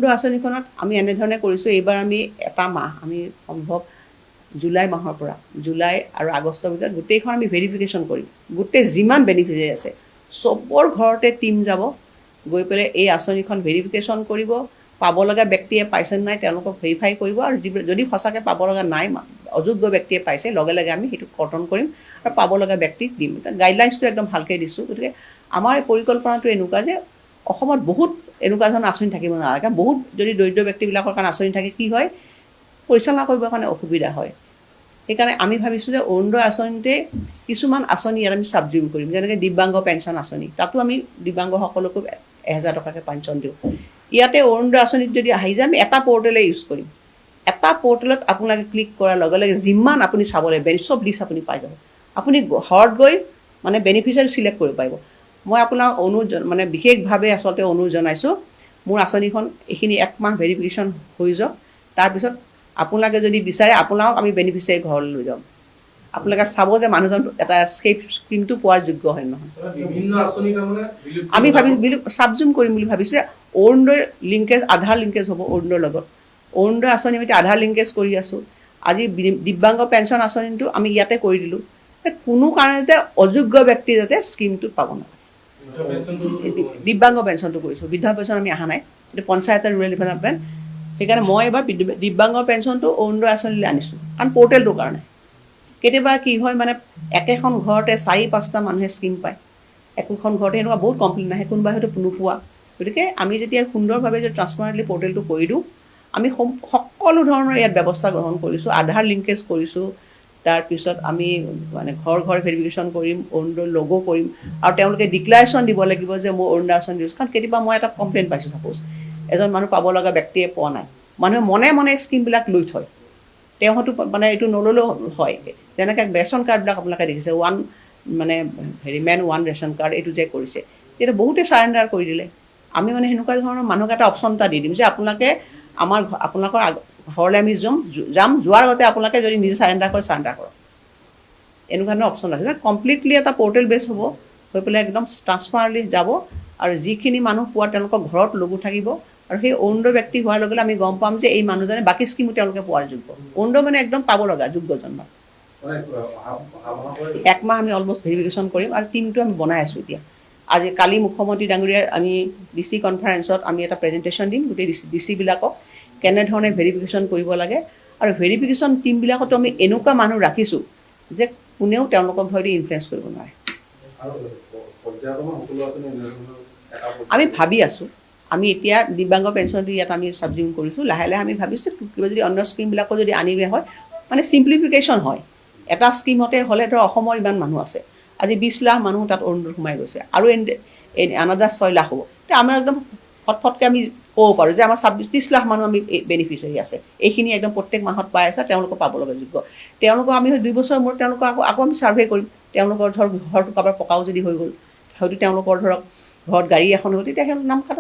আঁচনিখনত আমি এনেধৰণে কৰিছোঁ। এইবাৰ আমি এটা মাহ আমি সম্ভৱ জুলাই মাহৰ পৰা জুলাই আৰু আগষ্টৰ ভিতৰত গোটেইখন আমি ভেৰিফিকেশ্যন কৰিম। গোটেই যিমান বেনিফিচিয়াৰী আছে চবৰ ঘৰতে টীম যাব, গৈ পেলাই এই আঁচনিখন ভেৰিফিকেশ্যন কৰিব। পাব লগা ব্যক্তিয়ে পাইছে নাই তেওঁলোকক ভেৰিফাই কৰিব, আৰু যদি সঁচাকৈ পাব লগা নাই, অযোগ্য ব্যক্তিয়ে পাইছে, লগে লগে আমি সেইটো কৰ্তন কৰিম আৰু পাব লগা ব্যক্তিক দিম। গাইডলাইন্সটো একদম ভালকৈ দিছোঁ। গতিকে আমাৰ এই পৰিকল্পনাটো এনেকুৱা যে অসমত বহুত এনেকুৱা ধৰণৰ আঁচনি থাকিব নালাগে। বহুত যদি দৰিদ্ৰ ব্যক্তিবিলাকৰ কাৰণে আঁচনি থাকে, কি হয়, পৰিচালনা কৰিবৰ কাৰণে অসুবিধা হয়। সেইকাৰণে আমি ভাবিছোঁ যে অৰুণোদয় আঁচনিতে কিছুমান আঁচনি ইয়াত আমি ছাবজিউম কৰিম। যেনেকৈ দিব্যাংগ পেঞ্চন আঁচনি, তাতো আমি দিব্যাংগসকলকো 1000 টকাকৈ পেঞ্চন দিওঁ। ইয়াতে অৰুণোদয় আঁচনিত যদি আহি যায়, আমি এটা পৰ্টেলে ইউজ কৰিম। এটা পৰ্টেলত আপোনালোকে ক্লিক কৰাৰ লগে লগে যিমান আপুনি চাবলৈ চব লিষ্ট আপুনি পাই যাব। আপুনি ঘৰত গৈ মানে বেনিফিচিয়াৰী চিলেক্ট কৰিব পাৰিব। মই আপোনাক মানে বিশেষভাৱে আচলতে অনুৰোধ জনাইছোঁ, মোৰ আঁচনিখন এইখিনি একমাহ ভেৰিফিকেশ্যন হৈ যাওক। তাৰপিছত আপোনালোকে যদি বিচাৰে আপোনাক আমি বেনিফিচিয়াৰী ঘৰলৈ লৈ যাম। আপোনালোকে চাব যে মানুহজন এটা স্কিমটো পোৱাৰ যোগ্য হয় নহয়। আমি ছাবজুম কৰিম বুলি ভাবিছোঁ। অৰুণোদয় লিংকেজ, আধাৰ লিংকেজ হ'ব অৰুণোদয়ৰ লগত। অৰুণোদয় আঁচনি আমি আধাৰ লিংকেজ কৰি আছোঁ। আজি দিব্যাংগ পেঞ্চন আঁচনিটো আমি ইয়াতে কৰি দিলোঁ। কোনো কাৰণতে অযোগ্য ব্যক্তি যাতে স্কিমটোত পাব নালাগে। দিব্যাংগ পেঞ্চনটো কৰিছোঁ, বৃদ্ধ পেঞ্চন আমি অহা নাই, এইটো পঞ্চায়ত আৰু ৰুৰেল ডেভেলপমেণ্ট। সেইকাৰণে মই এবাৰ দিব্যাংগ পেঞ্চনটো অৰুণোদয় আঁচনিলৈ আনিছোঁ, কাৰণ পৰ্টেলটোৰ কাৰণে। কেতিয়াবা কি হয়, মানে একেখন ঘৰতে 4-5টা মানুহে স্কিম পায়। একোখন ঘৰতে এনেকুৱা বহুত কমপ্লেইন আহে, কোনোবাই হয়তো নোপোৱা। গতিকে আমি যেতিয়া সুন্দৰভাৱে যদি ট্ৰান্সপাৰেণ্টলি পৰ্টেলটো কৰি দিওঁ, আমি সকলো ধৰণৰ ইয়াত ব্যৱস্থা গ্ৰহণ কৰিছোঁ। আধাৰ লিংকেজ কৰিছোঁ, তাৰপিছত আমি মানে ঘৰ ভেৰিফিকেশ্যন কৰিম, অৰুণোদয় লগো কৰিম, আৰু তেওঁলোকে ডিক্লাৰেশ্যন দিব লাগিব যে মই অৰুণোদয় আঁচনি দিছোঁ। কাৰণ কেতিয়াবা মই এটা কমপ্লেইন পাইছোঁ, ছাপ'জ এজন মানুহ পাব লগা ব্যক্তিয়ে পোৱা নাই, মানুহে মনে মনে স্কিমবিলাক লৈ থয়, তেওঁতো মানে এইটো নল'লেও হয়। যেনেকৈ ৰেচন কাৰ্ডবিলাক আপোনালোকে দেখিছে, মানে মেন ওৱান ৰেচন কাৰ্ড এইটো যে কৰিছে, তেতিয়া বহুতে চাৰেণ্ডাৰ কৰি দিলে। আমি মানে সেনেকুৱা ধৰণৰ মানুহক এটা অপশ্যন এটা দি দিম যে আপোনালোকে আপোনালোকৰ ঘৰলৈ আমি যাম, যোৱাৰ আগতে আপোনালোকে যদি নিজে চাৰেণ্ডাৰ কৰক। এনেকুৱা ধৰণৰ অপশ্যন আছে। কমপ্লিটলি এটা পৰ্টেল বেছ হ'ব, হৈ পেলাই একদম ট্ৰান্সপাৰেণ্টলি যাব, আৰু যিখিনি মানুহ পোৱা তেওঁলোকৰ ঘৰত লগো থাকিব, আৰু সেই অৰুণোদয় ব্যক্তি হোৱাৰ লগে লগে আমি গম পাম যে এই মানুহজনে বাকী স্কিমো তেওঁলোকে পোৱাৰ যোগ্য। অৰুণোদয় মানে একদম পাব লগা যোগ্যজন। একমাহ আমি অলমষ্ট ভেৰিফিকেশ্যন কৰিম, আৰু টিমটো আমি বনাই আছোঁ এতিয়া। কালি মুখ্যমন্ত্ৰী ডাঙৰীয়াৰ আমি DC কনফাৰেন্সত আমি এটা প্ৰেজেণ্টেশ্যন দিম গোটেই DC-বিলাকক, কেনেধৰণে ভেৰিফিকেশ্যন কৰিব লাগে। আৰু ভেৰিফিকেশ্যন টিমবিলাকতো আমি এনেকুৱা মানুহ ৰাখিছোঁ যে কোনেও তেওঁলোকক হয়তো ইনফ্লুৱেঞ্চ কৰিব নোৱাৰে। আমি ভাবি আছোঁ, আমি এতিয়া দিব্যাংগ পেঞ্চনটো ইয়াত আমি ছাবজিউম কৰিছোঁ। লাহে লাহে আমি ভাবিছোঁ কিবা যদি অন্য স্কিমবিলাকো যদি আনিলে হয়, মানে চিম্প্লিফিকেশ্যন হয়। এটা স্কিমতে হ'লে ধৰক অসমৰ ইমান মানুহ আছে, আজি 20 লাখ মানুহ তাত অৰুণোদয় সোমাই গৈছে, আৰু আনাদাৰ 6 লাখ হ'ব। তেতিয়া আমাৰ একদম ফটফটকৈ আমি ক'ব পাৰোঁ যে আমাৰ 30 লাখ মানুহ আমি বেনিফিচিয়াৰী আছে, এইখিনি একদম প্ৰত্যেক মাহত পাই আছে, তেওঁলোকক পাব লগা যোগ্য। তেওঁলোকক আমি 2 বছৰৰ মূৰত তেওঁলোকক আকৌ আমি ছাৰ্ভে কৰিম। তেওঁলোকৰ ধৰক ঘৰটো কাৰোবাৰ পকাও যদি হৈ গ'ল, হয়তো তেওঁলোকৰ ধৰক ঘৰত গাড়ী এখন হ'ল, তেতিয়া তেওঁলোকৰ নাম